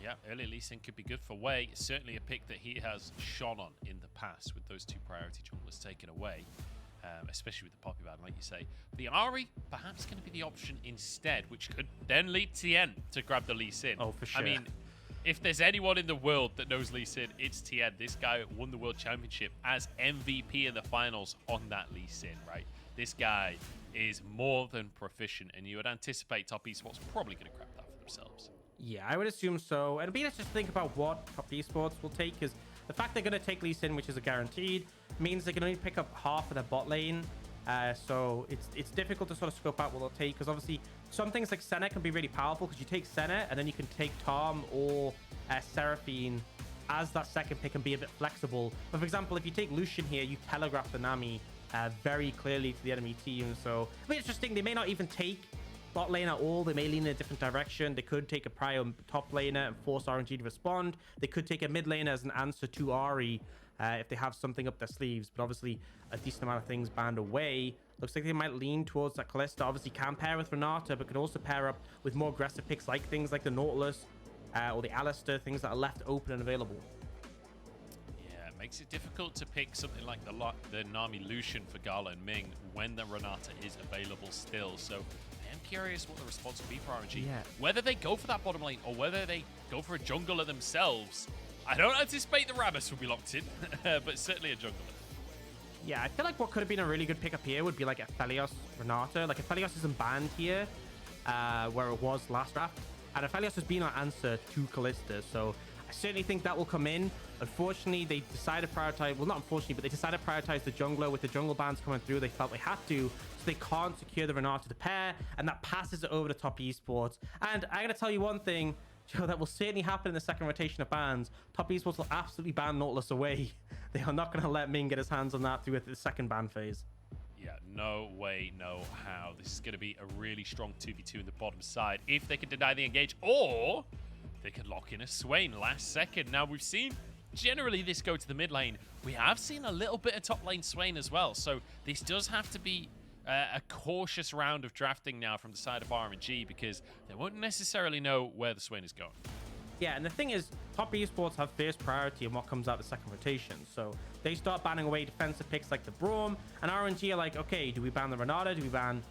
Yeah, early Lee Sin could be good for Wei. Certainly a pick that he has shone on in the past with those 2 priority junglers taken away, especially with the Poppy ban, like you say. The Ahri perhaps going to be the option instead, which could then lead Tian to grab the Lee Sin. Oh, for sure. I mean, if there's anyone in the world that knows Lee Sin, it's Tian. This guy won the World Championship as MVP in the finals on that Lee Sin, right? This guy is more than proficient, and you would anticipate Top Esports probably going to grab that for themselves. Yeah, I would assume so. And let's just think about what Top Esports will take, because the fact they're going to take Lee Sin, which is a guaranteed, means they can only pick up half of their bot lane. So it's difficult to sort of scope out what they'll take, because obviously some things like Senna can be really powerful, because you take Senna and then you can take Tom or Seraphine as that second pick and be a bit flexible. But for example, if you take Lucian here, you telegraph the Nami very clearly to the enemy team. So I mean, it's interesting. They may not even take bot lane at all. They may lean in a different direction. They could take a prio top laner and force RNG to respond. They could take a mid laner as an answer to Ahri if they have something up their sleeves. But obviously, a decent amount of things banned away. Looks like they might lean towards that Kalista. Obviously, can pair with Renata, but could also pair up with more aggressive picks like things like the Nautilus or the Alistair, things that are left open and available. Yeah, it makes it difficult to pick something like the Nami Lucian for Gala and Ming when the Renata is available still. So I'm curious what the response will be for RNG. Yeah. Whether they go for that bottom lane or whether they go for a jungler themselves. I don't anticipate the Rammus will be locked in, but certainly a jungler. Yeah, I feel like what could have been a really good pickup here would be like Aphelios Renata. Like Aphelios isn't banned here, where it was last draft. And Aphelios has been our answer to Kalista. So I certainly think that will come in. Unfortunately, they decided to prioritize, well, not unfortunately, but they decided to prioritize the jungler. With the jungle bans coming through, they felt they had to, so they can't secure the Renata to pair, and that passes it over to Top Esports. And I gotta tell you one thing, Joe, that will certainly happen in the second rotation of bans. Top Esports will absolutely ban Nautilus away. They are not going to let Ming get his hands on that through the second ban phase. Yeah, no way, no how. This is going to be a really strong 2v2 in the bottom side if they can deny the engage, or they could lock in a Swain last second. Now, we've seen generally this go to the mid lane. We have seen a little bit of top lane Swain as well, so this does have to be a cautious round of drafting now from the side of RNG, because they won't necessarily know where the Swain is going. Yeah, and the thing is, Top Esports have first priority on what comes out the second rotation. So they start banning away defensive picks like the Braum, and RNG are like, okay, do we ban the Renata? Do we ban,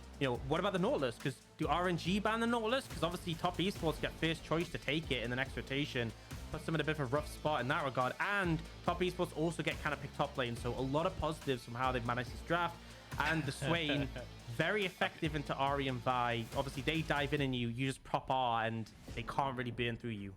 what about the Nautilus? Because do RNG ban the Nautilus? Because obviously Top Esports get first choice to take it in the next rotation. Puts them in a bit of a rough spot in that regard. And Top Esports also get kind of picked top lane. So a lot of positives from how they've managed this draft. And the Swain, very effective into Ahri and Vi. Obviously, they dive in and you just prop R, and they can't really burn through you.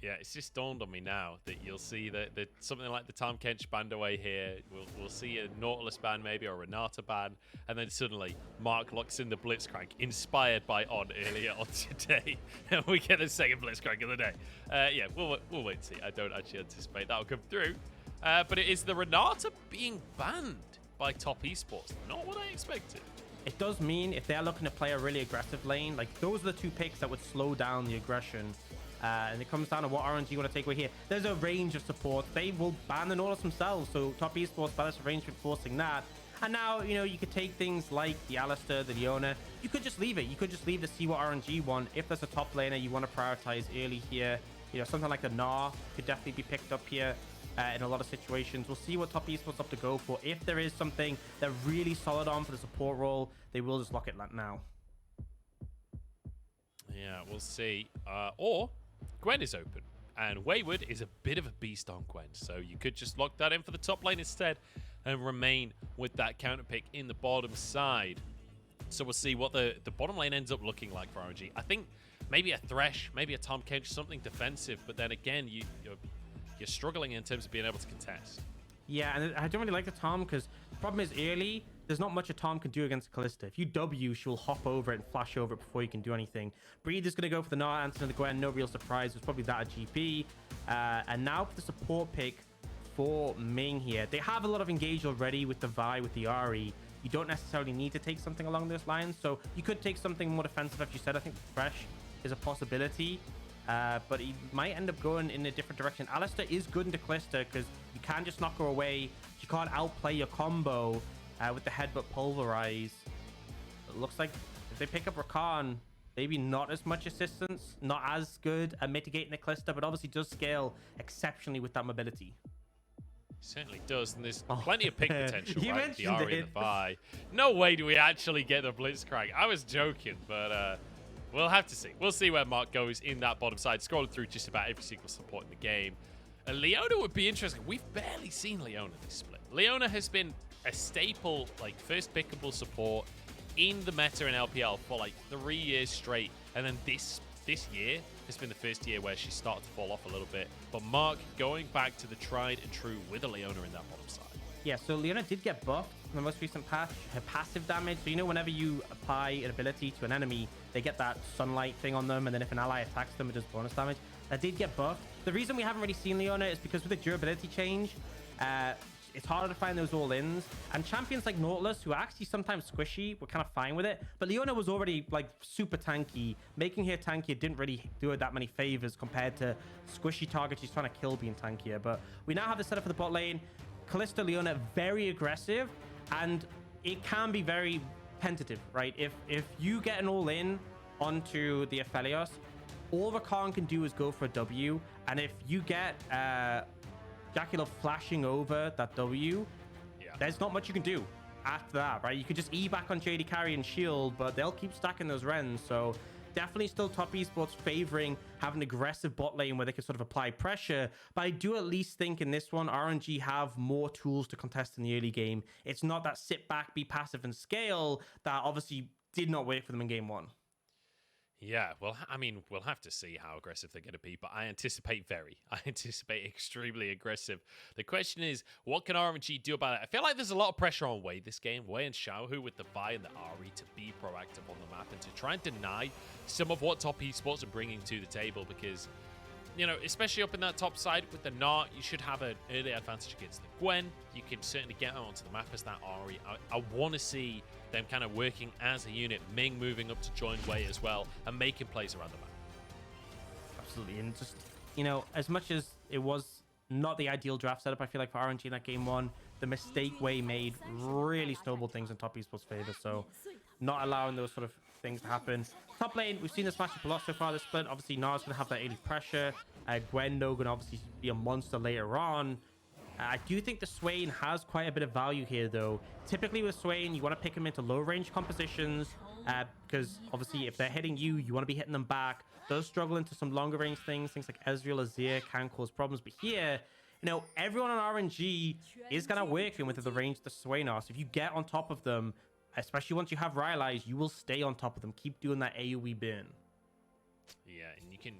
Yeah, it's just dawned on me now that you'll see that something like the Tom Kench banned away here. We'll see a Nautilus ban maybe, or a Renata ban, and then suddenly Mark locks in the Blitzcrank, inspired by On earlier on today, and we get the second Blitzcrank of the day. Yeah, we'll wait and see. I don't actually anticipate that'll come through, but it is the Renata being banned by Top Esports. Not what I expected. It does mean if they're looking to play a really aggressive lane, like those are the two picks that would slow down the aggression. And it comes down to what RNG want to take away here. There's a range of support. They will ban the Nautilus themselves, so Top Esports balance arrangement forcing that. And now, you could take things like the Alistair, the Leona. You could just leave it. You could just leave to see what RNG want. If there's a top laner you want to prioritize early here, something like the Gnar could definitely be picked up here in a lot of situations. We'll see what Top Esports up to go for. If there is something they're really solid on for the support role, they will just lock it now. Yeah, we'll see. Or Gwen is open, and Wayward is a bit of a beast on Gwen, so you could just lock that in for the top lane instead and remain with that counter pick in the bottom side. So we'll see what the bottom lane ends up looking like for RNG. I think maybe a Thresh, maybe a Tom Kench, something defensive, but then again, you're struggling in terms of being able to contest. Yeah, and I don't really like the Tom, because the problem is early, there's not much a Tom can do against Kalista. If you W, she'll hop over it and flash over it before you can do anything. Breathe is going to go for the Gnar, answer to the Gwen. No real surprise. It's probably that at GP. And now for the support pick for Ming here. They have a lot of engage already with the Vi, with the Ahri. You don't necessarily need to take something along those lines. So you could take something more defensive, as you said. I think Fresh is a possibility. But he might end up going in a different direction. Alistair is good into Kalista, because you can just knock her away. You can't outplay your combo with the headbutt pulverize. It looks like if they pick up Rakan, maybe not as much assistance, not as good at mitigating the Kalista, but obviously does scale exceptionally with that mobility. Certainly does, and there's plenty of pick potential, You right? The mentioned Ahri and it. the Vi. No way do we actually get the Blitzcrank. I was joking, but we'll have to see. We'll see where Mark goes in that bottom side. Scrolling through just about every single support in the game. Leona would be interesting. We've barely seen Leona this split. Leona has been a staple, like, first pickable support in the meta in LPL for like 3 years straight, and then this year has been the first year where she started to fall off a little bit. But Mark going back to the tried and true with a Leona in that bottom side. Yeah, so Leona did get buffed in the most recent patch, her passive damage. So, you know, whenever you apply an ability to an enemy, they get that sunlight thing on them, and then if an ally attacks them, it does bonus damage. That did get buffed. The reason we haven't really seen Leona is because with the durability change, it's harder to find those all-ins. And champions like Nautilus, who are actually sometimes squishy, were kind of fine with it. But Leona was already, like, super tanky. Making her tankier didn't really do her that many favors compared to squishy targets she's trying to kill being tankier. But we now have the setup for the bot lane. Kalista, Leona, very aggressive. And it can be very tentative, right? If you get an all-in onto the Aphelios, all Rakan can do is go for a W. And if you get JackeyLove flashing over that W, there's not much you can do after that, right? You could just E back on JD carry and shield, but they'll keep stacking those Rens. So definitely still top esports favoring having an aggressive bot lane where they can sort of apply pressure. But I do at least think in this one, RNG have more tools to contest in the early game. It's not that sit back, be passive and scale that obviously did not work for them in game one. Yeah, well, I mean, we'll have to see how aggressive they're going to be, but I anticipate extremely aggressive. The question is, what can RNG do about it? I feel like there's a lot of pressure on Way this game. Way and Xiaohu with the Vi and the Ahri to be proactive on the map and to try and deny some of what top esports are bringing to the table because, you know, especially up in that top side with the Gnar, you should have an early advantage against the Gwen. You can certainly get onto the map as that Ahri. I want to see them kind of working as a unit. Ming moving up to join Way as well and making plays around the map. Absolutely. And just, you know, as much as it was not the ideal draft setup, I feel like for RNG in that game one, the mistake Way made really snowballed things in top esports favor. So not allowing those sort of things to happen. Top lane, we've seen this matchup a lot so far this split. Obviously, Gnar's going to have that 80 pressure. Gwen, though, going to obviously be a monster later on. I do think the Swain has quite a bit of value here, though. Typically with Swain, you want to pick him into low-range compositions because, obviously, if they're hitting you, you want to be hitting them back. Those struggle into some longer-range things like Ezreal, Azir can cause problems. But here, you know, everyone on RNG is kind of working with the range the Swain are. So if you get on top of them, especially once you have Rylai's, you will stay on top of them. Keep doing that AoE burn. Yeah, and you can,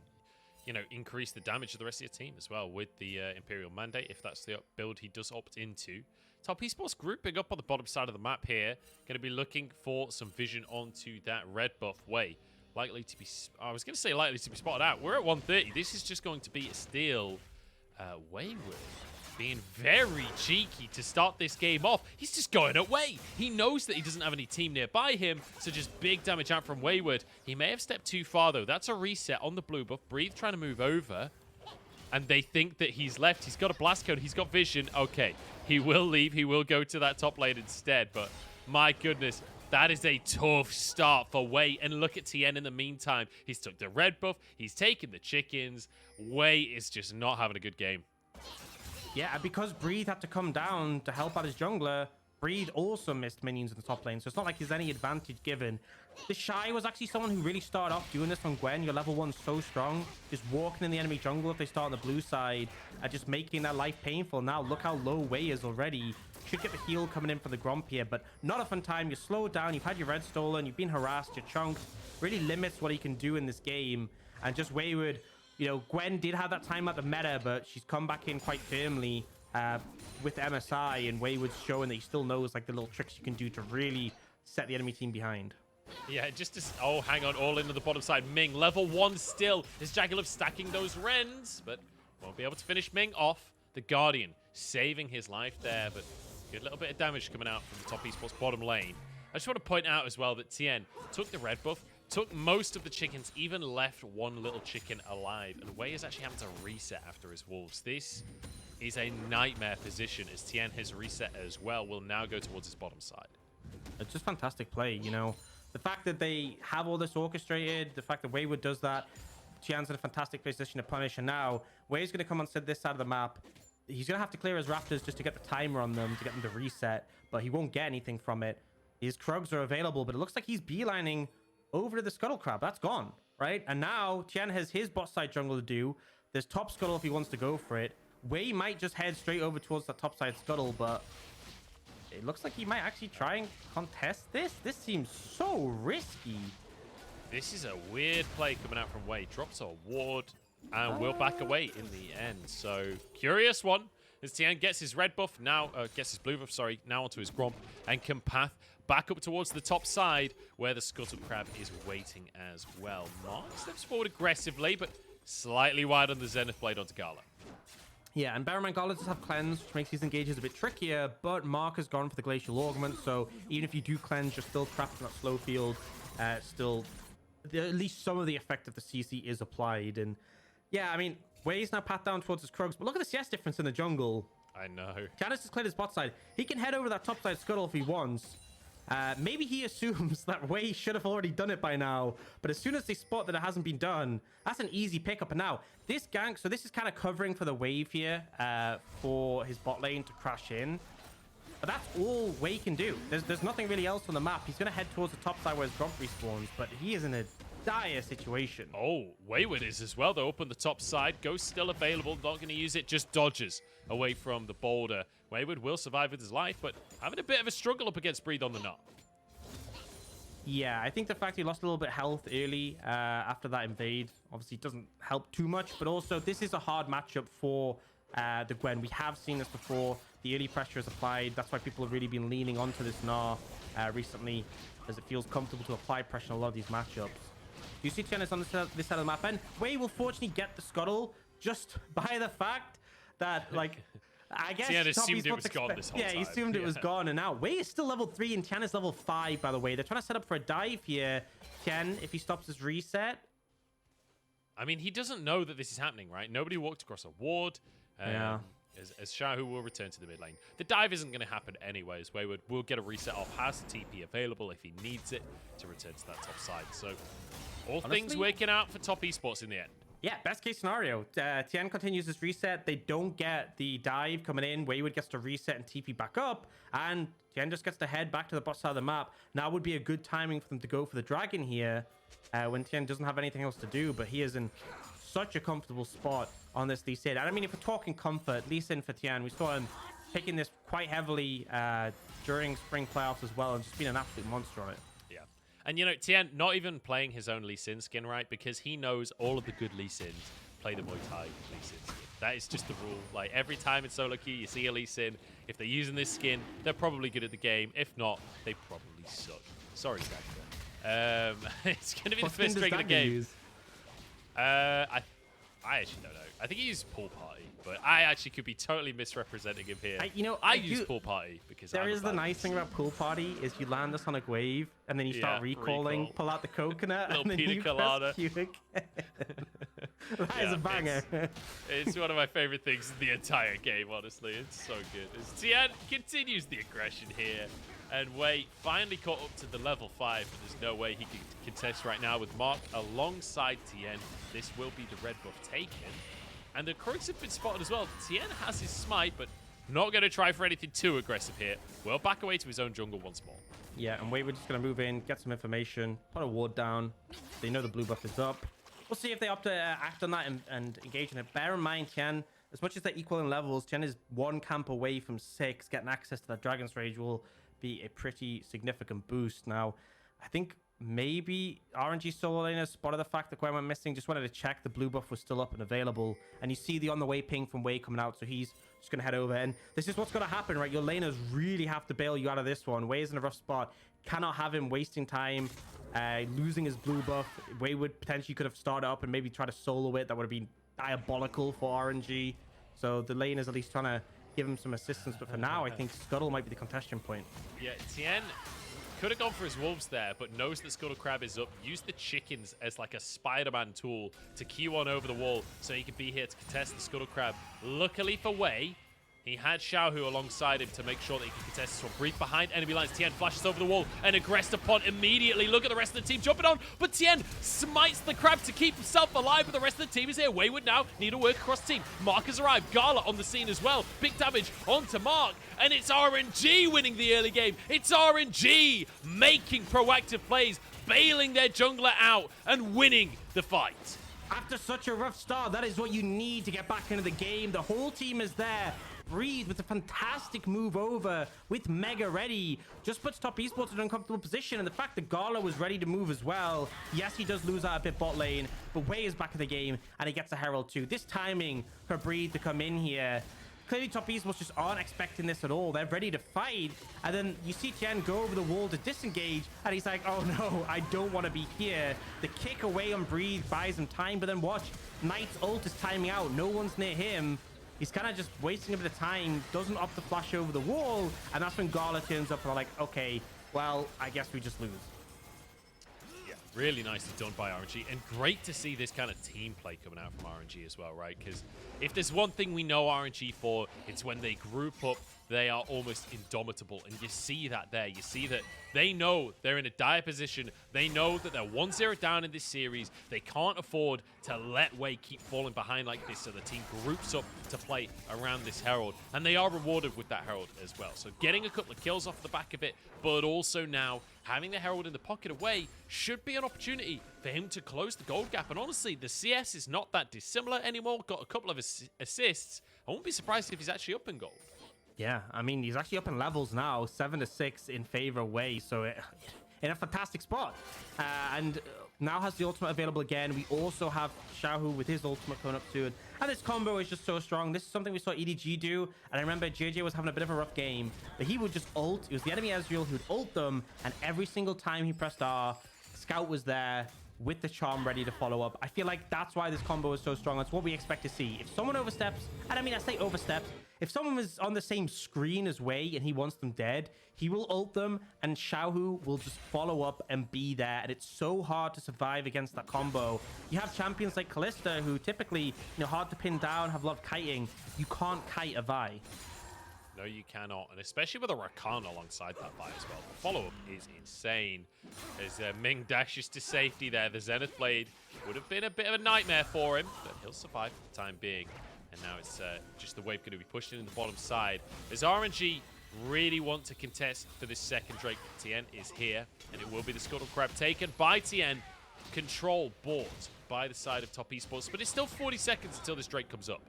you know, increase the damage of the rest of your team as well with the Imperial Mandate, if that's the build he does opt into. Top Esports grouping up on the bottom side of the map here. Going to be looking for some vision onto that red buff Way. Likely to be, I was going to say likely to be spotted out. We're at 130. This is just going to be a steal. Wayward being very cheeky to start this game off. He's just going away. He knows that he doesn't have any team nearby him, so just big damage out from Wayward. He may have stepped too far, though. That's a reset on the blue buff. Breathe trying to move over, and they think that he's left. He's got a blast cone. He's got vision. Okay, he will leave. He will go to that top lane instead, but my goodness, that is a tough start for Way. And look at Tian in the meantime. He's took the red buff. He's taken the chickens. Way is just not having a good game. Yeah, and because Breathe had to come down to help out his jungler, Breathe also missed minions in the top lane, so it's not like there's any advantage given. The Shy was actually someone who really started off doing this on Gwen. Your level 1's so strong, just walking in the enemy jungle if they start on the blue side, and just making their life painful. Now look how low Way is already. Should get the heal coming in for the Gromp here, but not a fun time. You're slowed down, you've had your red stolen, you've been harassed, you're chunked. Really limits what he can do in this game, and just Wayward. You know, Gwen did have that time at the meta, but she's come back in quite firmly with MSI, and Wayward's showing that he still knows like the little tricks you can do to really set the enemy team behind. Yeah, just to... Oh, hang on. All into the bottom side. Ming, level 1 still. Is JackeyLove stacking those Rens, but won't be able to finish Ming off. The Guardian saving his life there, but good little bit of damage coming out from the top esports bottom lane. I just want to point out as well that Tian took the red buff, took most of the chickens, even left one little chicken alive, and Way is actually having to reset after his wolves. This is a nightmare position as Tian has reset as well. Will now go towards his bottom side. It's just fantastic play, you know. the fact that they have all this orchestrated, the fact that Wayward does that, Tian's in a fantastic position to punish, and now Wade's going to come on this side of the map. He's going to have to clear his Raptors just to get the timer on them, to get them to reset, but he won't get anything from it. His Krugs are available, but it looks like he's beelining over to the Scuttle Crab. That's gone, right? And now Tian has his bot side jungle to do. There's top Scuttle if he wants to go for it. Wei might just head straight over towards the top side Scuttle, but it looks like he might actually try and contest this. This seems so risky. This is a weird play coming out from Wei. Drops a ward and will back away in the end. So, curious one. As Tian gets his red buff now, gets his blue buff, sorry, now onto his Gromp, and can path back up towards the top side where the Scuttle Crab is waiting as well. Mark steps forward aggressively, but slightly wide on the Zenith Blade onto Gala. Yeah, and bear in mind, Gala does have cleanse, which makes these engages a bit trickier, but Mark has gone for the Glacial Augment, so even if you do cleanse, you're still trapped in that slow field. Still, at least some of the effect of the CC is applied, and yeah, I mean, Wei's now path down towards his Krugs, but look at the CS difference in the jungle. I know. Janice has cleared his bot side. He can head over that top side Scuttle if he wants. Maybe he assumes that Wei should have already done it by now, but as soon as they spot that it hasn't been done, that's an easy pickup. And now this gank, so this is kind of covering for the wave here for his bot lane to crash in. But that's all Wei can do. There's nothing really else on the map. He's going to head towards the top side where his Gromp respawns, but he is in a dire situation. Oh, Wayward is as well, though, up on the top side. Ghost still available, not going to use it, just dodges away from the boulder. Wayward will survive with his life, but having a bit of a struggle up against Breathe on the Knot. Yeah, I think the fact he lost a little bit of health early after that invade obviously doesn't help too much, but also this is a hard matchup for the Gwen. We have seen this before. The early pressure is applied. That's why people have really been leaning onto this Gnar recently, as it feels comfortable to apply pressure in a lot of these matchups. You see Tian is on this side of the map, and Wei will fortunately get the Scuttle just by the fact that, like, I guess Tian assumed it was gone this whole time. Yeah, he assumed it was gone, and now Wei is still level 3 and Tian is level 5, by the way. They're trying to set up for a dive here. Tian, if he stops his reset. I mean, he doesn't know that this is happening, right? Nobody walked across a ward. Yeah. As Xiaohu will return to the mid lane. The dive isn't going to happen anyways. Wayward will get a reset off, has the TP available if he needs it to return to that top side. So, all things working out for top esports in the end. Yeah, best case scenario. Tian continues his reset. They don't get the dive coming in. Wayward gets to reset and TP back up. And Tian just gets to head back to the bot side of the map. Now would be a good timing for them to go for the dragon here when Tian doesn't have anything else to do. But he is in such a comfortable spot on this Lee Sin. And I mean, if we're talking comfort, Lee Sin for Tian, we saw him picking this quite heavily during spring playoffs as well, and just being an absolute monster on it. Yeah. And, you know, Tian not even playing his own Lee Sin skin, right? Because he knows all of the good Lee Sins play the Muay Thai Lee Sin skin. That is just the rule. Like, every time in solo queue you see a Lee Sin, if they're using this skin, they're probably good at the game. If not, they probably suck. Sorry, Dagger. It's going to be the first drink of the game. I actually don't know. I think he used Pool Party, but I actually could be totally misrepresenting him here. I use Pool Party because there is the nice thing about Pool Party is you land a Sonic Wave and then you start recalling, pull out the coconut, and then you press Q again. That is a banger. It's one of my favorite things in the entire game, honestly. It's so good. As Tian continues the aggression here, and Wei finally caught up to the level 5, but there's no way he can contest right now with Mark alongside Tian. This will be the red buff taken. And the Krugs have been spotted as well. Tian has his smite, but not going to try for anything too aggressive here. Will back away to his own jungle once more. Yeah, and Wayward just going to move in, get some information, put a ward down. They know the blue buff is up. We'll see if they opt to act on that and engage in it. Bear in mind, Tian, as much as they're equal in levels, Tian is 1 camp away from 6. Getting access to that Dragon's Rage will be a pretty significant boost. Now, I think maybe RNG solo laners spotted the fact that Gwen went missing, just wanted to check the blue buff was still up and available. And you see the on the way ping from Wei coming out, so he's just going to head over. And this is what's going to happen, right? Your laners really have to bail you out of this one. Wei is in a rough spot. Cannot have him wasting time, losing his blue buff. Wayward potentially could have started up and maybe try to solo it. That would have been diabolical for RNG. So the lane is at least trying to give him some assistance, but for now I think Scuttle might be the contention point. Yeah, Tian could have gone for his wolves there, but knows that Scuttle Crab is up. Use the chickens as like a Spider-Man tool to queue on over the wall so he could be here to contest the Scuttle Crab. Luckily for Wei, He had Xiaohu alongside him to make sure that he could contest this one. Breathe behind enemy lines. Tian flashes over the wall and aggressed upon immediately. Look at the rest of the team jumping on, but Tian smites the crab to keep himself alive, but the rest of the team is here. Wayward now need to work across the team. Mark has arrived. Gala on the scene as well. Big damage onto Mark, and it's RNG winning the early game. It's RNG making proactive plays, bailing their jungler out and winning the fight. After such a rough start, that is what you need to get back into the game. The whole team is there. Breathe with a fantastic move over with Mega ready. Just puts Top Esports in an uncomfortable position. And the fact that Gala was ready to move as well. Yes, he does lose out a bit bot lane, but Way is back in the game and he gets a Herald too. This timing for Breathe to come in here. Clearly, Top Esports just aren't expecting this at all. They're ready to fight. And then you see Tian go over the wall to disengage. And he's like, oh no, I don't want to be here. The kick away on Breathe buys him time. But then watch, Knight's ult is timing out. No one's near him. He's kind of just wasting a bit of time. Doesn't opt to flash over the wall. And that's when Gala turns up and they're like, okay, well, I guess we just lose. Yeah, really nicely done by RNG. And great to see this kind of team play coming out from RNG as well, right? Because if there's one thing we know RNG for, it's when they group up, they are almost indomitable. And you see that there. You see that they know they're in a dire position. They know that they're 1-0 down in this series. They can't afford to let Way keep falling behind like this. So the team groups up to play around this Herald. And they are rewarded with that Herald as well. So getting a couple of kills off the back of it, but also now having the Herald in the pocket away should be an opportunity for him to close the gold gap. And honestly, the CS is not that dissimilar anymore. Got a couple of assists. I won't be surprised if he's actually up in gold. Yeah, I mean, he's actually up in levels now, 7-6 in favor of Way, so in a fantastic spot. And now has the ultimate available again. We also have Xiaohu with his ultimate coming up soon. And this combo is just so strong. This is something we saw EDG do. And I remember JJ was having a bit of a rough game, but he would just ult. It was the enemy Ezreal who'd ult them, and every single time he pressed R, Scout was there with the charm ready to follow up. I feel like that's why this combo is so strong. That's what we expect to see. If someone oversteps, and I mean, I say oversteps, if someone is on the same screen as Way and he wants them dead, he will ult them and Xiaohu will just follow up and be there. And it's so hard to survive against that combo. You have champions like Kalista who typically, hard to pin down, have a lot of kiting. You can't kite a Vi. No, you cannot. And especially with a Rakan alongside that Vi as well. The follow-up is insane. As Ming dashes to safety there. The Zenith Blade would have been a bit of a nightmare for him, but he'll survive for the time being. And now it's just the wave going to be pushed in the bottom side. As RNG really want to contest for this second Drake, Tian is here. And it will be the Scuttle Crab taken by Tian. Control bought by the side of Top Esports. But it's still 40 seconds until this Drake comes up.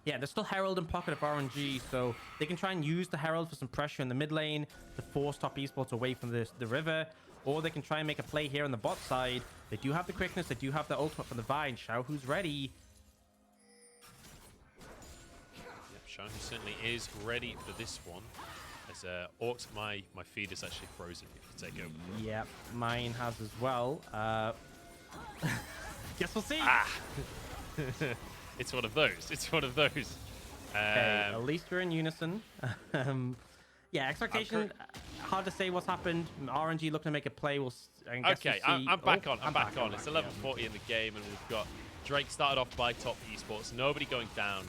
Yeah, there's still Herald in pocket of RNG, so they can try and use the Herald for some pressure in the mid lane to force Top Esports away from the river, or they can try and make a play here on the bot side. They do have the quickness, they do have the ultimate from the Vine. Xiaohu's ready. Yep, Xiaohu certainly is ready for this one. As Aux, my feed is actually frozen. If you take over. Yeah, mine has as well. Guess we'll see. Ah. It's one of those. It's one of those. Okay, at least we're in unison. Yeah, expectation. Hard to say what's happened. RNG looking to make a play. Okay, I'm back on. I'm back on. It's 11:40 in the game, and we've got Drake started off by Top Esports. Nobody going down,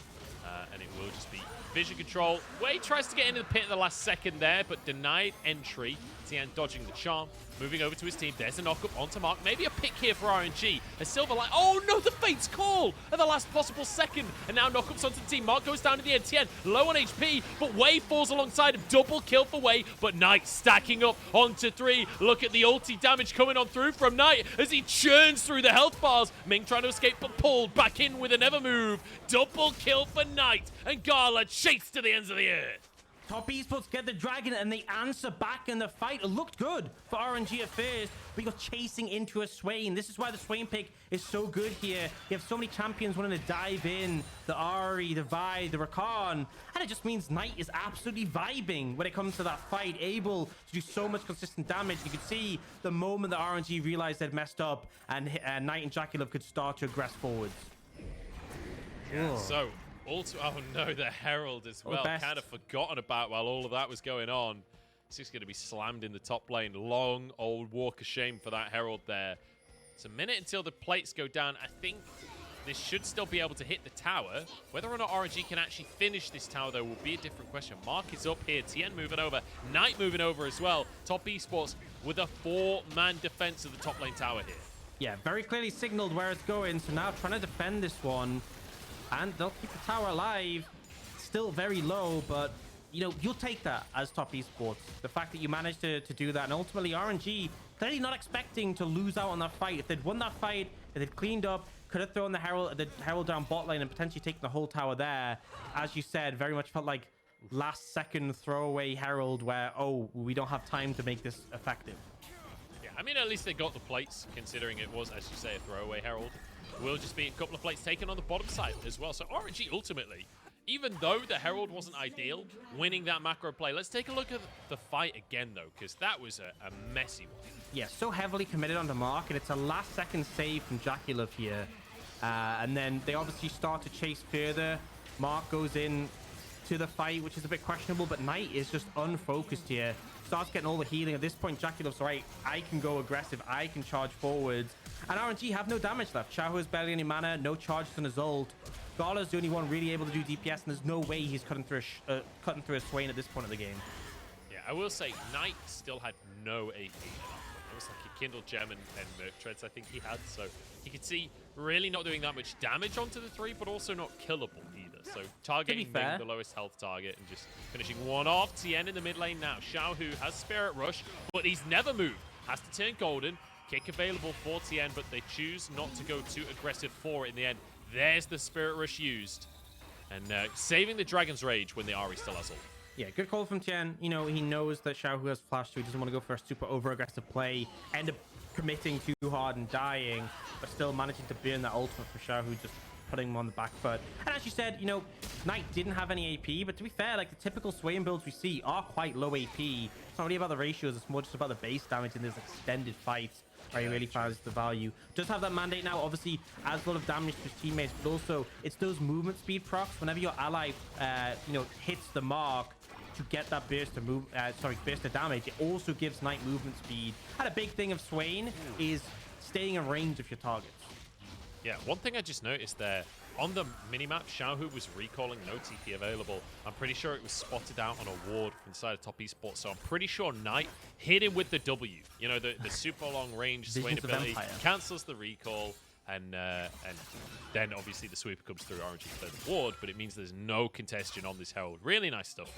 and it will just be vision control. Way tries to get into the pit at the last second there, but denied entry. Tian dodging the charm, moving over to his team. There's a knock-up onto Mark. Maybe a pick here for RNG. A silver light. Oh no, the Fate's call at the last possible second. And now knock-ups onto the team. Mark goes down to the end. Tian low on HP, but Way falls alongside him. Double kill for Way, but Knight stacking up onto 3. Look at the ulti damage coming on through from Knight as he churns through the health bars. Ming trying to escape, but pulled back in with another move. Double kill for Knight, and Gala chased to the ends of the earth. Top Esports get the dragon and they answer back in the fight. It looked good for RNG at first, but you're chasing into a Swain. This is why the Swain pick is so good here. You have so many champions wanting to dive in. The Ahri, the Vi, the Rakan. And it just means Knight is absolutely vibing when it comes to that fight, able to do so much consistent damage. You could see the moment that RNG realized they'd messed up and Knight and JackeyLove could start to aggress forwards. Yeah, so... Also, oh no, the Herald as well. Kind of forgotten about while all of that was going on. It's just going to be slammed in the top lane. Long old walk of shame for that Herald there. It's a minute until the plates go down. I think this should still be able to hit the tower. Whether or not RNG can actually finish this tower, though, will be a different question. Mark is up here. Tian moving over. Knight moving over as well. Top Esports with a 4-man defense of the top lane tower here. Yeah, very clearly signaled where it's going. So now trying to defend this one. And they'll keep the tower alive. Still very low, but, you know, you'll take that as Top Esports. The fact that you managed to do that. And ultimately, RNG clearly not expecting to lose out on that fight. If they'd won that fight, if they'd cleaned up, could have thrown the Herald down bot lane and potentially taken the whole tower there. As you said, very much felt like last second throwaway Herald where, oh, we don't have time to make this effective. Yeah, I mean, at least they got the plates, considering it was, as you say, a throwaway Herald. Will just be a couple of plates taken on the bottom side as well. So RNG ultimately, even though the Herald wasn't ideal, winning that macro play. Let's take a look at the fight again, though, because that was a messy one. Yeah, so heavily committed on the mark, and it's a last-second save from JackeyLove here. And then they obviously start to chase further. Mark goes in to the fight, which is a bit questionable, but Knight is just unfocused here. Starts getting all the healing. At this point, JackeyLove's right. I can go aggressive. I can charge forwards. And RNG have no damage left. Xiaohu has barely any mana, no charges on his ult. Gala's the only one really able to do DPS, and there's no way he's cutting through a Swain at this point of the game. Yeah, I will say, Knight still had no AP. It was like a Kindle Gem and Merc Treads, I think he had. So you could see really not doing that much damage onto the 3, but also not killable either. So targeting Ming, the lowest health target, and just finishing one off. Tian in the mid lane now. Xiaohu has Spirit Rush, but he's never moved. Has to turn golden. Kick available for Tian, but they choose not to go too aggressive for it in the end. There's the Spirit Rush used. And saving the Dragon's Rage when the Ahri still has ult. Yeah, good call from Tian. You know, he knows that Xiaohu has flash, so he doesn't want to go for a super over-aggressive play, end up committing too hard and dying, but still managing to burn that ultimate for Xiaohu, just putting him on the back foot. And as you said, you know, Knight didn't have any AP, but to be fair, like the typical Swain builds we see are quite low AP. It's not really about the ratios, it's more just about the base damage in these extended fights where he really finds the value. Does have that mandate now, obviously adds a lot of damage to his teammates, but also it's those movement speed procs. Whenever your ally, you know, hits the mark to get that burst of damage, it also gives Knight movement speed. And a big thing of Swain is staying in range of your targets. Yeah, one thing I just noticed there, on the minimap, Xiaohu was recalling no TP available. I'm pretty sure it was spotted out on a ward from the side of Top Esports, so I'm pretty sure Knight hit him with the W. You know, the super long range Swain ability, cancels the recall, and then obviously the sweeper comes through RNG for the ward, but it means there's no congestion on this Herald. Really nice stuff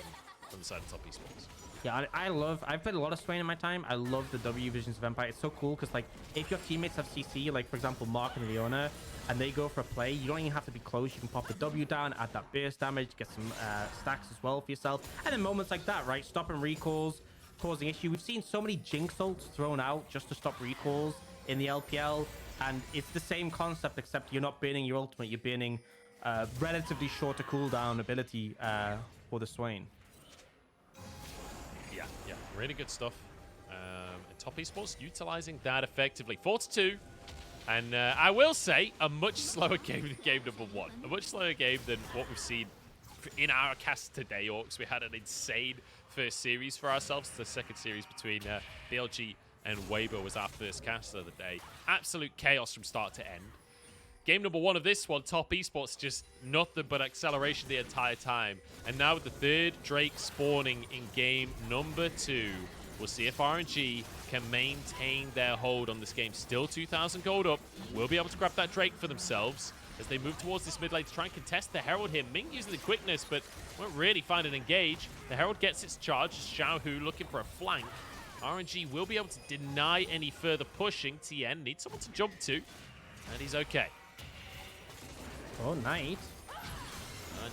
from the side of Top Esports. Yeah, I've played a lot of Swain in my time. I love the W visions of Empire. It's so cool because, like, if your teammates have CC, like, for example, Mark and Leona, and they go for a play, you don't even have to be close. You can pop the W down, add that burst damage, get some stacks as well for yourself. And in moments like that, right, stopping recalls, causing issue. We've seen so many Jinx ults thrown out just to stop recalls in the LPL, and it's the same concept, except you're not burning your ultimate. You're burning relatively shorter cooldown ability for the Swain. Yeah, really good stuff. And Top Esports utilizing that effectively. 4-2. And I will say, a much slower game than game number 1. A much slower game than what we've seen in our cast today, Orcs. We had an insane first series for ourselves. The second series between BLG and Wayward was our first cast of the day. Absolute chaos from start to end. Game number 1 of this one, Top Esports, just nothing but acceleration the entire time. And now with the third Drake spawning in game number 2, we'll see if RNG can maintain their hold on this game. Still 2,000 gold up. Will be able to grab that Drake for themselves as they move towards this mid lane to try and contest the Herald here. Ming using the quickness, but won't really find an engage. The Herald gets its charge. Xiaohu looking for a flank. RNG will be able to deny any further pushing. Tian needs someone to jump to, and he's okay. Oh, Knight.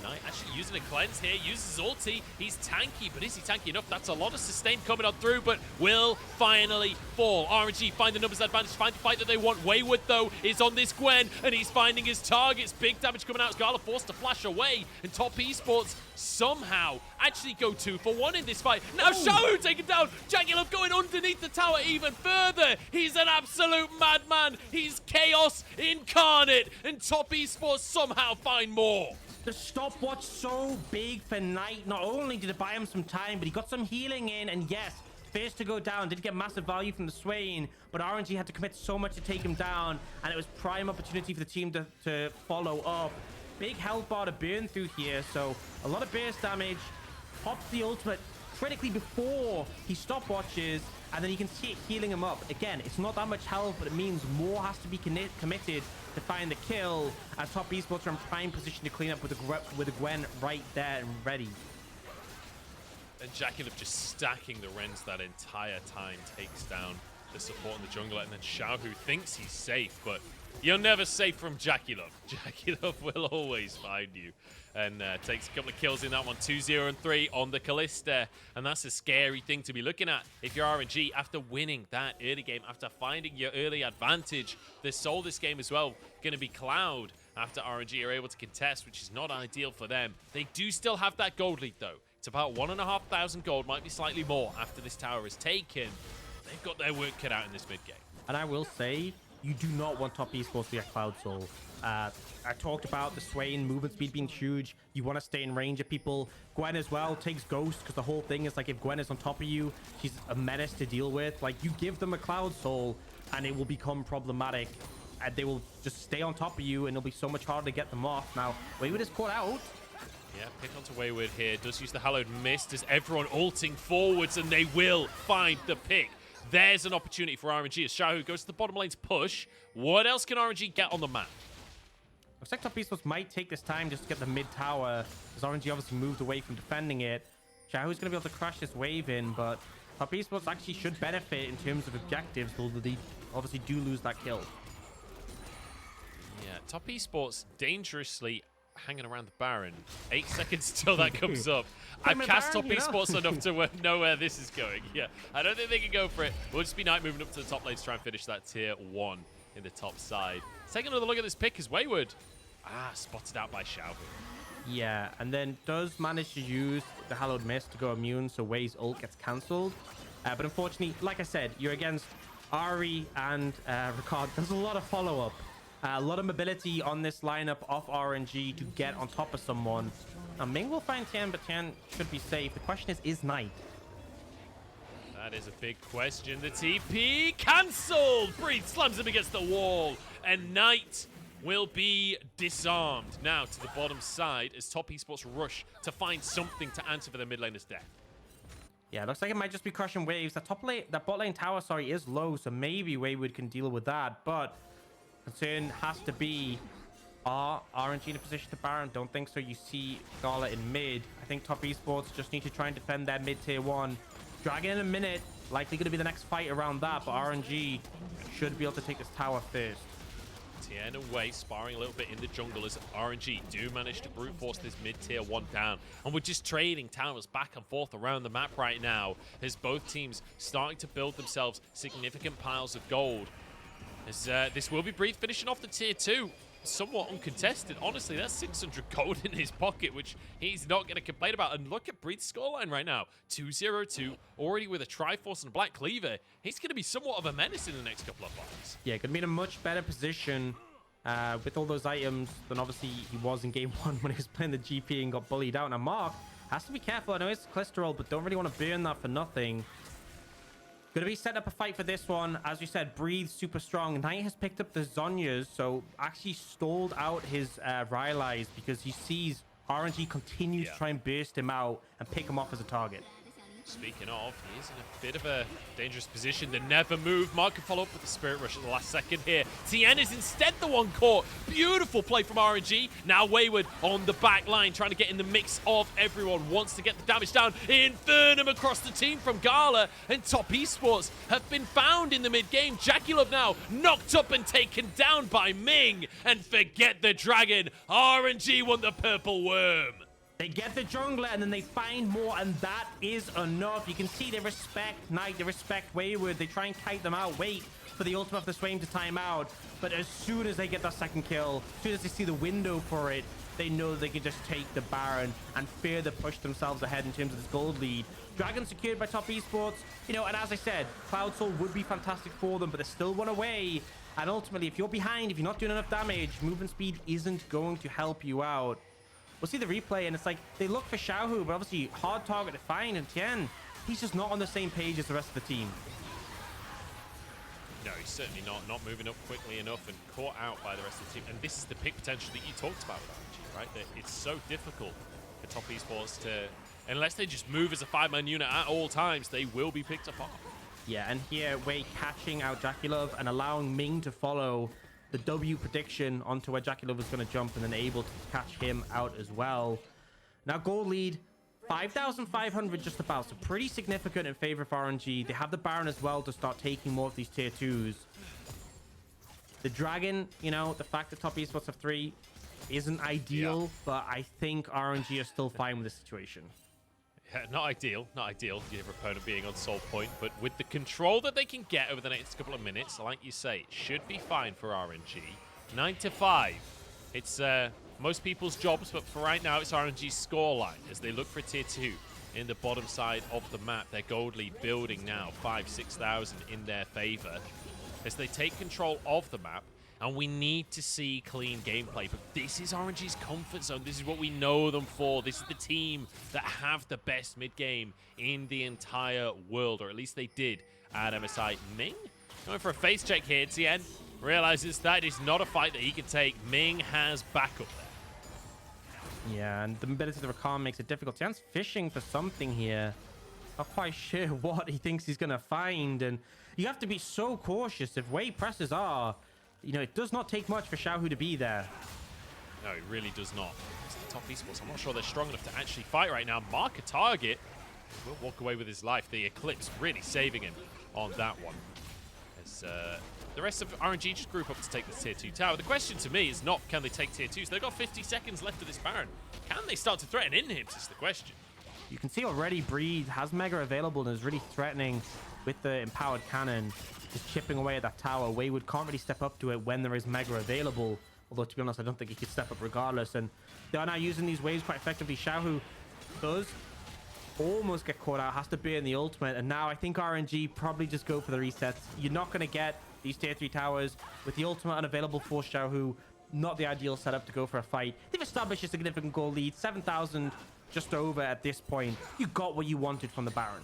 Knight actually using a cleanse here, uses ulti. He's tanky, but is he tanky enough? That's a lot of sustain coming on through, but will finally fall. RNG find the numbers advantage, find the fight that they want. Wayward, though, is on this Gwen, and he's finding his targets. Big damage coming out as Gala forced to flash away, and Top Esports somehow actually go 2 for 1 in this fight. Now Xiaohu taken down. JackeyLove going underneath the tower even further. He's an absolute madman. He's chaos incarnate, and Top Esports somehow find more. The stopwatch so big for Knight. Not only did it buy him some time, but he got some healing in, and yes, first to go down, did get massive value from the Swain, but RNG had to commit so much to take him down, and it was prime opportunity for the team to follow up. Big health bar to burn through here, so a lot of burst damage. Pops the ultimate critically before he stopwatches, and then you can see it healing him up. Again, it's not that much health, but it means more has to be committed to find the kill, as top esports are in prime position to clean up with the Gwen right there and ready. And JackeyLove just stacking the Rens that entire time, takes down the support in the jungle, and then Xiaohu thinks he's safe, but you're never safe from JackeyLove. JackeyLove will always find you. And takes a couple of kills in that one. 2-0 and 3 on the Kalista. And that's a scary thing to be looking at if you're RNG after winning that early game, after finding your early advantage. They sold this game as well. Going to be Cloud after RNG are able to contest, which is not ideal for them. They do still have that gold lead, though. It's about 1,500 gold, might be slightly more after this tower is taken. They've got their work cut out in this mid game. And I will say, you do not want top esports to get Cloud Soul. I talked about the Swain movement speed being huge. You want to stay in range of people. Gwen as well takes Ghost, because the whole thing is like if Gwen is on top of you, she's a menace to deal with. Like, you give them a Cloud Soul and it will become problematic. And they will just stay on top of you, and it'll be so much harder to get them off. Now, Wayward is caught out. Yeah, pick onto Wayward here. Does use the Hallowed Mist as everyone ulting forwards, and they will find the pick. There's an opportunity for RNG as Xiaohu goes to the bottom lane to push. What else can RNG get on the map? Looks like top esports might take this time just to get the mid tower, as RNG obviously moved away from defending it. Xiaohu's going to be able to crash this wave in, but top esports actually should benefit in terms of objectives, although they obviously do lose that kill. Yeah, top esports dangerously hanging around the Baron. 8 seconds till that comes up. I've cast top esports enough to know where this is going. Yeah, I don't think they can go for it. We'll just be Knight moving up to the top lane to try and finish that tier 1 in the top side. Taking another look at this pick is Wayward. Spotted out by Xiaohu. Yeah, and then does manage to use the Hallowed Mist to go immune, so Way's ult gets cancelled. But unfortunately, like I said, you're against Ahri and Rakan. There's a lot of follow-up. A lot of mobility on this lineup off RNG to get on top of someone. Now, Ming will find Tian, but Tian should be safe. The question is Knight? That is a big question. The TP cancelled. Breathe slams him against the wall, and Knight will be disarmed. Now to the bottom side as top esports rush to find something to answer for the mid laner's death. Yeah, it looks like it might just be crushing waves. That bot lane tower, sorry, is low, so maybe Wayward can deal with that, but concern has to be, are RNG in a position to Baron? Don't think so. You see Gala in mid. I think top esports just need to try and defend their mid tier 1. Dragon in a minute, likely going to be the next fight around that, but RNG should be able to take this tower first. Tian away, sparring a little bit in the jungle as RNG do manage to brute force this mid tier 1 down. And we're just trading towers back and forth around the map right now as both teams starting to build themselves significant piles of gold. As this will be Breathe finishing off the tier 2, somewhat uncontested. Honestly, that's 600 gold in his pocket, which he's not going to complain about. And look at Breathe's scoreline right now, 2-0-2, already with a Triforce and a Black Cleaver. He's going to be somewhat of a menace in the next couple of fights. Yeah, going to be in a much better position with all those items than obviously he was in game 1 when he was playing the GP and got bullied out. Now, Mark has to be careful. I know it's cholesterol, but don't really want to burn that for nothing. Going to be set up a fight for this one. As we said, Breathe super strong. Knight has picked up the Zhonya's, so actually stalled out his Rylai's because he sees RNG continue to try and burst him out and pick him off as a target. Speaking of, he is in a bit of a dangerous position. The never move. Mark can follow up with the Spirit Rush at the last second here. Tian is instead the one caught. Beautiful play from RNG. Now Wayward on the back line, trying to get in the mix of everyone. Wants to get the damage down. Infernum across the team from Gala. And top esports have been found in the mid-game. JackeyLove now knocked up and taken down by Ming. And forget the dragon. RNG won the purple worm. They get the jungler and then they find more, and that is enough. You can see they respect Knight, they respect Wayward. They try and kite them out, wait for the ultimate of the Swain to time out. But as soon as they get that second kill, as soon as they see the window for it, they know they can just take the Baron and further push themselves ahead in terms of this gold lead. Dragon secured by top esports. You know, and as I said, Cloud Soul would be fantastic for them, but there's still one away. And ultimately, if you're behind, if you're not doing enough damage, movement speed isn't going to help you out. We'll see the replay, and it's like they look for Xiaohu, but obviously hard target to find, and Tian he's just not on the same page as the rest of the team. No, he's certainly not moving up quickly enough and caught out by the rest of the team. And this is the pick potential that you talked about with RNG, right? That it's so difficult for top esports to, unless they just move as a 5-man unit at all times, they will be picked apart. Yeah, and here we're catching out JackeyLove and allowing Ming to follow the W prediction onto where JackeyLove is going to jump and then able to catch him out as well. Now gold lead, 5,500 just about, so pretty significant in favor of RNG. They have the Baron as well to start taking more of these tier 2s. The Dragon, you know, the fact that top esports have 3 isn't ideal, but I think RNG are still fine with the situation. Yeah, not ideal, not ideal, your opponent being on soul point, but with the control that they can get over the next couple of minutes, like you say, it should be fine for RNG. 9 to 5. It's most people's jobs, but for right now, it's RNG's scoreline as they look for tier 2 in the bottom side of the map. Their gold lead building now, 5,000-6,000 in their favor as they take control of the map. And we need to see clean gameplay, but this is RNG's comfort zone. This is what we know them for. This is the team that have the best mid game in the entire world, or at least they did at MSI. Ming going for a face check here. Tian realizes that is not a fight that he can take. Ming has backup there. Yeah, and the mobility of the Rakan makes it difficult. Tian's fishing for something here. Not quite sure what he thinks he's going to find, and you have to be so cautious. If way presses are, you know, it does not take much for Xiaohu to be there. No, it really does not. It's the top esports. I'm not sure they're strong enough to actually fight right now. Mark a target. Will walk away with his life. The Eclipse really saving him on that one. As the rest of RNG just group up to take the tier 2 tower. The question to me is not can they take tier 2s. They've got 50 seconds left of this Baron. Can they start to threaten inhibs is the question. You can see already Breed has Mega available and is really threatening with the empowered cannon. Just chipping away at that tower. Wayward can't really step up to it when there is Mega available. Although, to be honest, I don't think he could step up regardless. And they are now using these waves quite effectively. Xiaohu does almost get caught out. Has to be in the ultimate. And now I think RNG probably just go for the resets. You're not going to get these tier 3 towers with the ultimate unavailable for Xiaohu. Not the ideal setup to go for a fight. They've established a significant goal lead. 7,000 just over at this point. You got what you wanted from the Baron.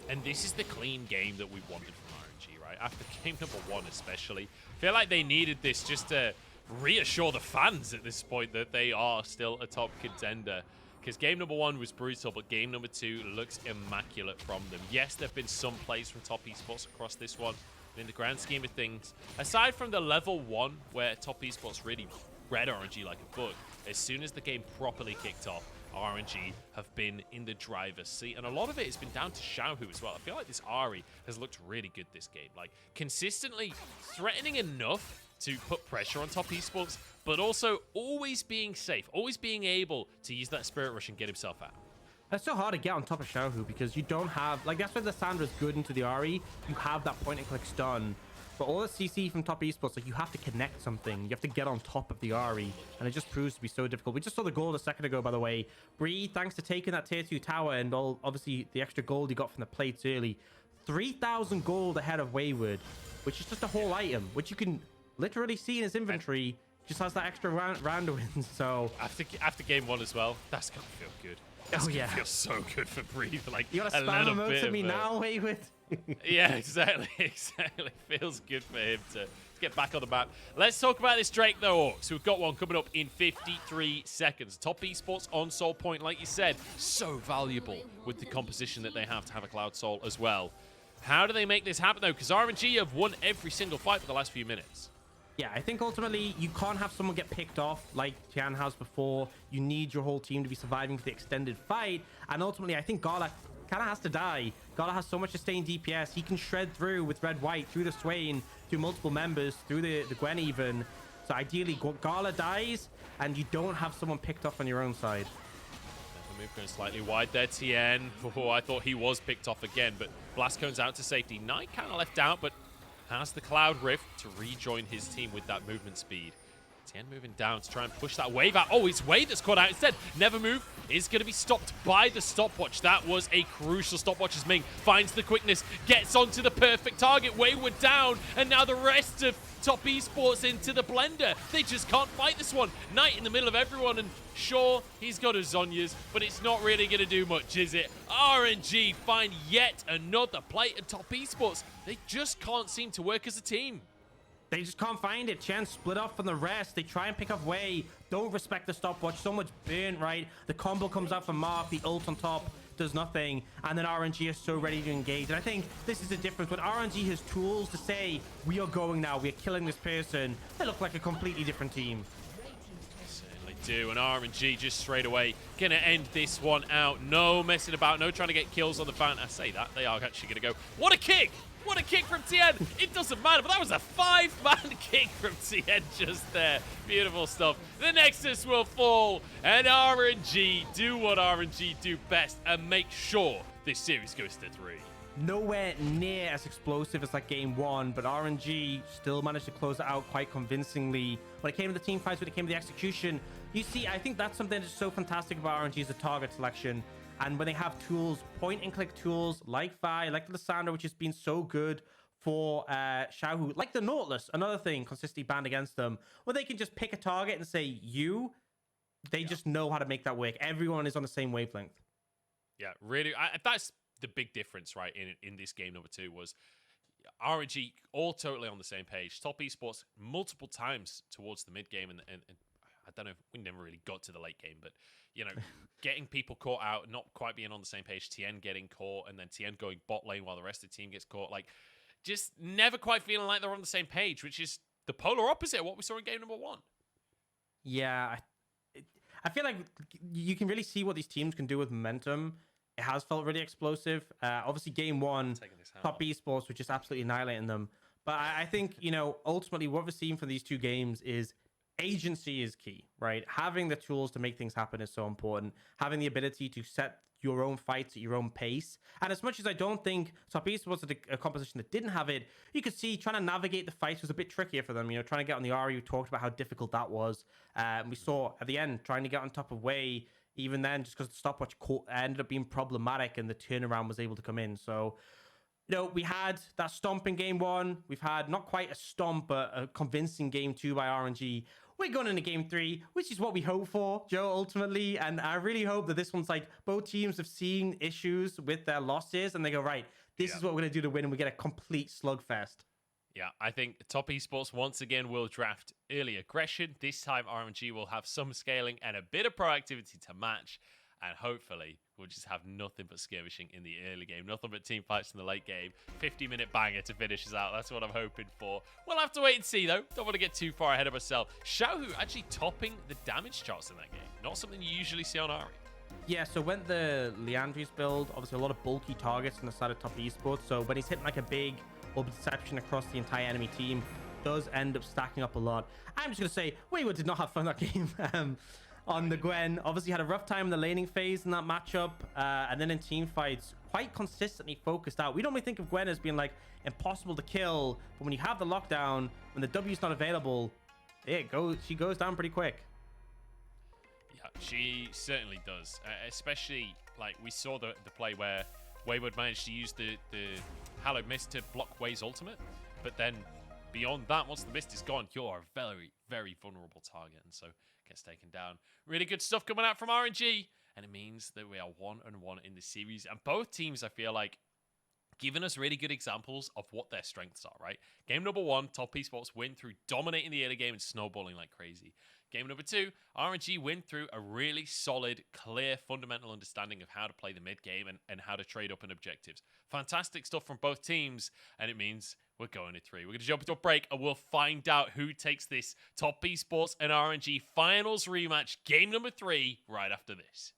And this is the clean game that we wanted from RNG, right? After game number 1 especially. I feel like they needed this just to reassure the fans at this point that they are still a top contender. Because game number 1 was brutal, but game number 2 looks immaculate from them. Yes, there have been some plays from top esports across this one. But in the grand scheme of things, aside from the level 1, where top esports really read RNG like a book, as soon as the game properly kicked off, RNG have been in the driver's seat, and a lot of it has been down to Xiaohu as well. I feel like this Ahri has looked really good this game, like consistently threatening enough to put pressure on top esports, but also always being safe, always being able to use that spirit rush and get himself out. It's so hard to get on top of Xiaohu because you don't have, like, that's where the Sandra's good into the Ahri. You have that point and click stun. But all the CC from top esports, like, you have to connect something. You have to get on top of the Ahri. And it just proves to be so difficult. We just saw the gold a second ago, by the way. Breed, thanks to taking that tier 2 tower and all, obviously, the extra gold he got from the plates early. 3,000 gold ahead of Wayward, which is just a whole item, which you can literally see in his inventory. Just has that extra round wins, so... After game 1 as well, that's going to feel good. That's yeah. Feels so good for Breed. Like, you want to spam emotes at me now, Wayward? Yeah, exactly. Feels good for him to get back on the map. Let's talk about this Drake, though, Aux. We've got one coming up in 53 seconds. Top esports on Soul Point, like you said, so valuable with the composition that they have to have a Cloud Soul as well. How do they make this happen, though? Because RNG have won every single fight for the last few minutes. Yeah, I think ultimately you can't have someone get picked off like Tian has before. You need your whole team to be surviving for the extended fight. And ultimately, I think Gala kind of has to die. Gala has so much sustained DPS. He can shred through with red-white, through the Swain, through multiple members, through the Gwen even. So ideally, Gala dies, and you don't have someone picked off on your own side. The move going slightly wide there, Tian. Oh, I thought he was picked off again, but Blast Cone's out to safety. Knight kind of left out, but has the Cloud Rift to rejoin his team with that movement speed. Tian moving down to try and push that wave out. Oh, it's Wade that's caught out instead. Never move is going to be stopped by the stopwatch. That was a crucial stopwatch as Ming finds the quickness, gets onto the perfect target. Wayward down, and now the rest of Top Esports into the blender. They just can't fight this one. Knight in the middle of everyone, and sure, he's got his Zhonya's, but it's not really going to do much, is it? RNG find yet another play at Top Esports. They just can't seem to work as a team. They just can't find it. Tian split off from the rest. They try and pick up Wei. Don't respect the stopwatch. So much burn, right? The combo comes out from Mark. The ult on top does nothing. And then RNG is so ready to engage. And I think this is the difference. When RNG has tools to say, we are going now, we are killing this person, they look like a completely different team. Certainly do. And RNG just straight away going to end this one out. No messing about. No trying to get kills on the Fountain. I say that. They are actually going to go. What a kick! What a kick from Tian. It doesn't matter, but that was a 5-man kick from Tian just there. Beautiful stuff. The Nexus will fall, and RNG do what RNG do best and make sure this series goes to 3. Nowhere near as explosive as like game 1, but RNG still managed to close it out quite convincingly. When it came to the team fights, when it came to the execution, you see, I think that's something that's so fantastic about RNG is the target selection. And when they have tools, point-and-click tools like Vi, like the Lissandra, which has been so good for Xiaohu, like the Nautilus, another thing consistently banned against them, where they can just pick a target and say, they just know how to make that work. Everyone is on the same wavelength. Yeah, really. That's the big difference, right, in this game number 2 was RNG all totally on the same page. Top Esports multiple times towards the mid-game, and I don't know, we never really got to the late game, but, you know, getting people caught out, not quite being on the same page, Tian getting caught, and then Tian going bot lane while the rest of the team gets caught. Like, just never quite feeling like they're on the same page, which is the polar opposite of what we saw in game number 1. Yeah, I feel like you can really see what these teams can do with momentum. It has felt really explosive. Obviously, game 1, Top Esports was just absolutely annihilating them. But I think, you know, ultimately what we're seeing from these 2 games is agency is key, right? Having the tools to make things happen is so important. Having the ability to set your own fights at your own pace. And as much as I don't think Top East was a composition that didn't have it, you could see trying to navigate the fights was a bit trickier for them. You know, trying to get on the Ahri, we talked about how difficult that was. We saw at the end, trying to get on top of Wei, even then, just because the stopwatch ended up being problematic and the turnaround was able to come in. So, you know, we had that stomp in game 1. We've had not quite a stomp, but a convincing game 2 by RNG. We're going into game 3, which is what we hope for, Joe, ultimately. And I really hope that this one's like both teams have seen issues with their losses and they go, right, this is what we're going to do to win. And we get a complete slugfest. Yeah, I think Top Esports once again will draft early aggression. This time RNG will have some scaling and a bit of proactivity to match. And hopefully we'll just have nothing but skirmishing in the early game. Nothing but team fights in the late game. 50-minute banger to finish us out. That's what I'm hoping for. We'll have to wait and see, though. Don't want to get too far ahead of myself. Xiaohu actually topping the damage charts in that game. Not something you usually see on Ahri. Yeah, so when the Leandri's build, obviously a lot of bulky targets on the side of Top Esports. So when he's hitting like a big orb deception across the entire enemy team, does end up stacking up a lot. I'm just going to say, Wayward did not have fun that game. On the Gwen, obviously had a rough time in the laning phase in that matchup, and then in team fights quite consistently focused out. We normally think of Gwen as being like impossible to kill, but when you have the lockdown, when the W's not available, she goes down pretty quick. Yeah, she certainly does, especially like we saw the play where Wayward managed to use the Hallowed Mist to block Wei's ultimate, but then beyond that, once the mist is gone, you're a very, very vulnerable target, and so gets taken down. Really good stuff coming out from RNG, and it means that we are 1-1 in the series, and both teams, I feel like, giving us really good examples of what their strengths are, right? Game number 1, Top Esports win through dominating the early game and snowballing like crazy. Game number 2, RNG win through a really solid, clear, fundamental understanding of how to play the mid game and how to trade up in objectives. Fantastic stuff from both teams, and it means we're going to 3. We're going to jump into a break, and we'll find out who takes this Top Esports and RNG finals rematch, game number 3, right after this.